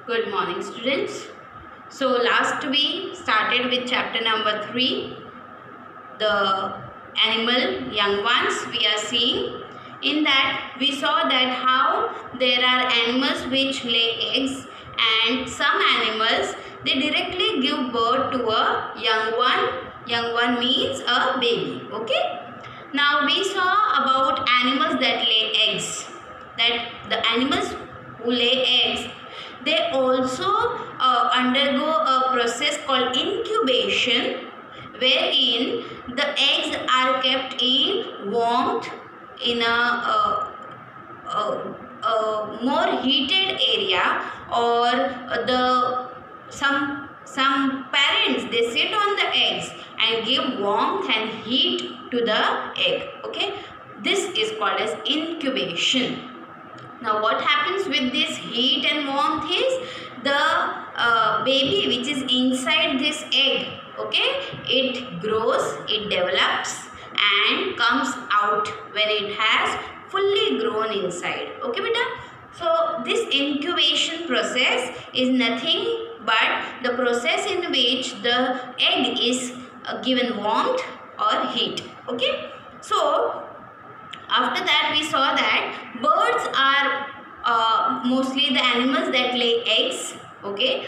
Good morning, students. So last we started with chapter number 3, the animal young ones we are seeing. In that we saw that how there are animals which lay eggs, and some animals they directly give birth to a young one. Young one means a baby. Okay. Now we saw about animals that lay eggs. That the animals who lay eggs, they also undergo a process called incubation, wherein the eggs are kept in warmth in a more heated area, or the some parents they sit on the eggs and give warmth and heat to the egg. Okay, this is called as incubation. Now what happens with this heat and warmth is the baby which is inside this egg, okay, it grows, it develops and comes out when it has fully grown inside. Okay beta. So this incubation process is nothing but the process in which the egg is given warmth or heat. Okay. So after that we saw that birds are mostly the animals that lay eggs. Okay,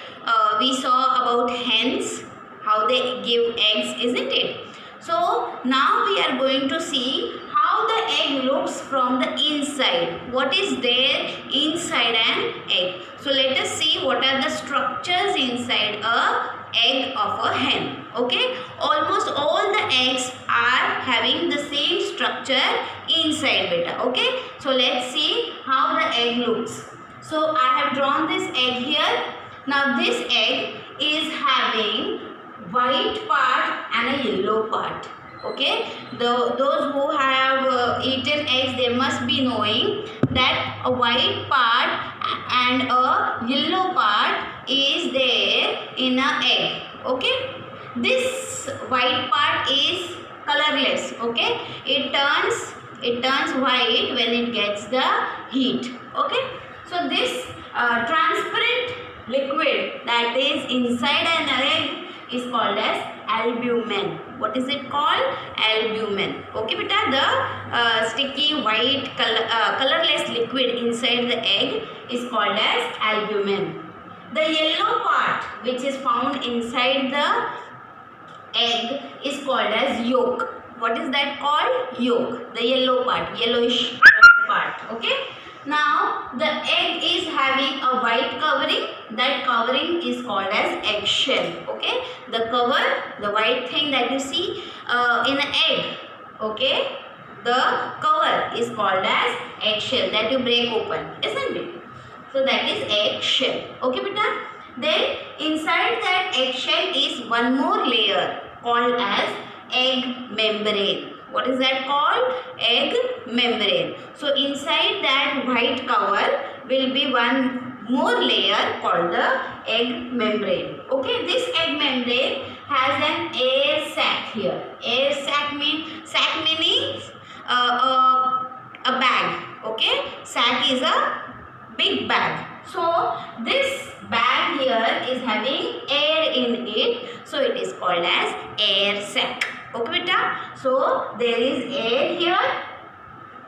we saw about hens, how they give eggs, isn't it? So now we are going to see how the egg looks from the inside. What is there inside an egg? So let us see what are the structures inside a egg of a hen. Okay, almost all the eggs are having the same structure inside beta. Okay, so let's see how the egg looks. So I have drawn this egg here. Now this egg is having white part and a yellow part. Okay, those who have eaten eggs, they must be knowing that a white part and a yellow part is there in a egg. Okay, this white part is colorless. Okay, it turns white when it gets the heat. Okay, so this transparent liquid that is inside an egg is called as albumen. What is it called? Albumen. Okay beta, the sticky white colorless liquid inside the egg is called as albumen. The yellow part which is found inside the egg is called as yolk. What is that called? Yolk. The yellow part, yellowish part. Okay. Now the egg is having a white covering. That covering is called as eggshell. Okay, the cover, the white thing that you see in an egg. Okay, the cover is called as eggshell that you break open, isn't it? So that is eggshell. Okay beta. Then inside that eggshell is one more layer called as egg membrane. What is that called? Egg membrane. So inside that white cover will be one more layer called the egg membrane. Okay, this egg membrane has an air sac here. Air sac meaning a bag. Okay, sac is a big bag. So this bag here is having air in it. So it is called as air sac. Okay beta. So there is air here.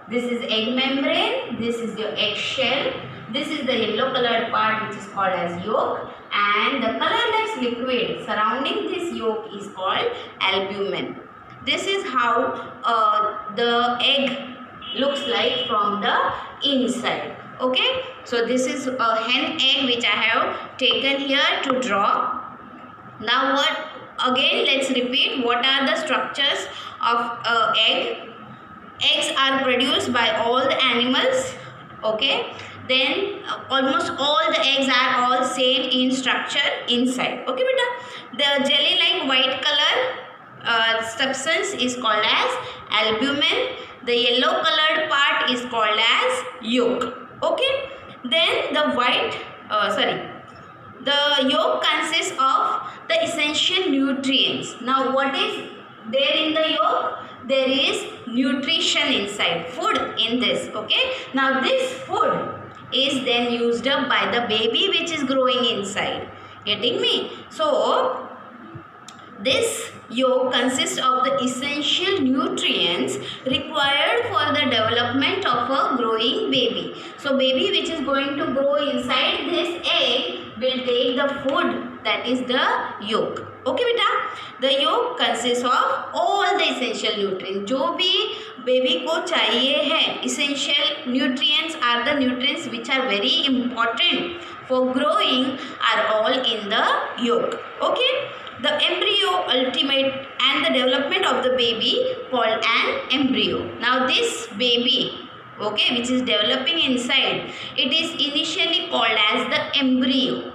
This is egg membrane. This is your eggshell. This is the yellow colored part which is called as yolk. And the colorless liquid surrounding this yolk is called albumen. This is how the egg looks like from the inside. Okay. So this is a hen egg which I have taken here to draw. Now what? Again let's repeat what are the structures of egg. Eggs are produced by all the animals. Okay, then almost all the eggs are all same in structure inside. Okay beta. The jelly like white color substance is called as albumen. The yellow colored part is called as yolk. Okay, then the yolk consists of the essential nutrients. Now what is there in the yolk? There is nutrition inside, food in this. Okay, now this food is then used up by the baby which is growing inside. Getting me? So this yolk consists of the essential nutrients required for the development of a growing baby. So baby which is going to grow inside this egg will take the food, that is the yolk. Okay beta, the yolk consists of all the essential nutrients. जो भी baby को चाहिए है, essential nutrients are the nutrients which are very important for growing are all in the yolk. Okay. The embryo ultimate and the development of the baby called an embryo. Now this baby, okay, which is developing inside, it is initially called as the embryo.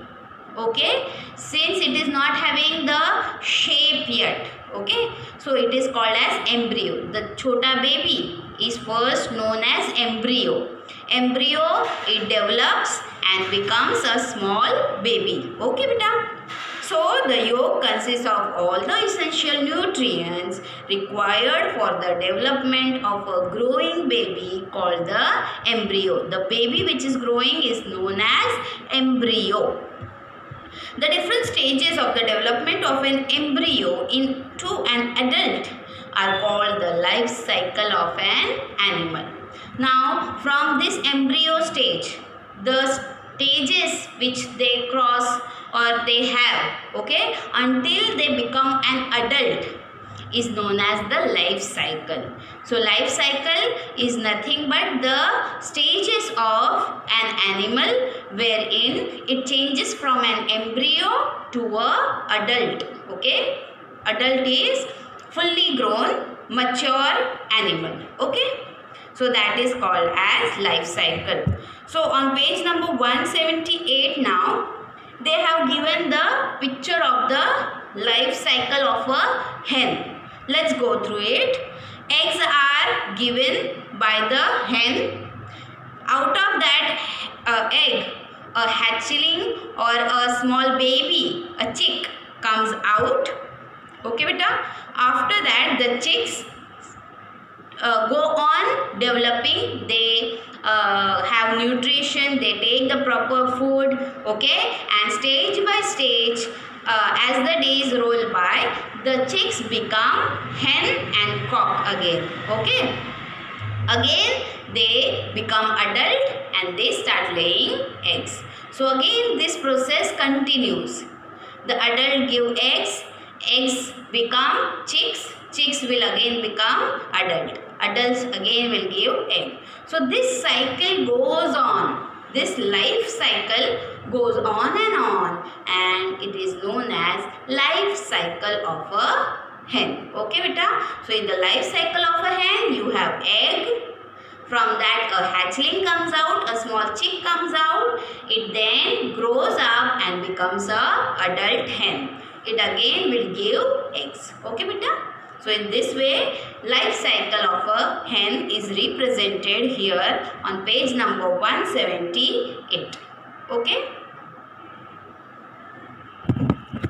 Okay, since it is not having the shape yet. Okay, so it is called as embryo. The chota baby is first known as embryo. Embryo, it develops and becomes a small baby. Okay beta. So the yolk consists of all the essential nutrients required for the development of a growing baby called the embryo. The baby which is growing is known as embryo. The different stages of the development of an embryo into an adult are called the life cycle of an animal. Now from this embryo stage, the stages which they cross or they have, okay, until they become an adult is known as the life cycle. So life cycle is nothing but the stages of an animal wherein it changes from an embryo to a adult. Okay, adult is fully grown mature animal. Okay, so that is called as life cycle. So on page number 178 now, they have given the picture of the life cycle of a hen. Let's go through it. Eggs are given by the hen. Out of that egg, a hatchling or a small baby, a chick comes out. Okay beta. After that, the chicks go on developing. They have nutrition, they take the proper food, okay, and stage by stage as the days roll by, the chicks become hen and cock again. Okay, again they become adult and they start laying eggs. So again this process continues. The adult give eggs, eggs become chicks, chicks will again become adult, adults again will give egg. So this cycle goes on, this life cycle goes on and it is known as life cycle of a hen. Okay beta. So in the life cycle of a hen you have egg, from that a hatchling comes out, a small chick comes out, it then grows up and becomes a adult hen. It again will give eggs. Okay beta. So in this way, life cycle of a hen is represented here on page number 178. Okay.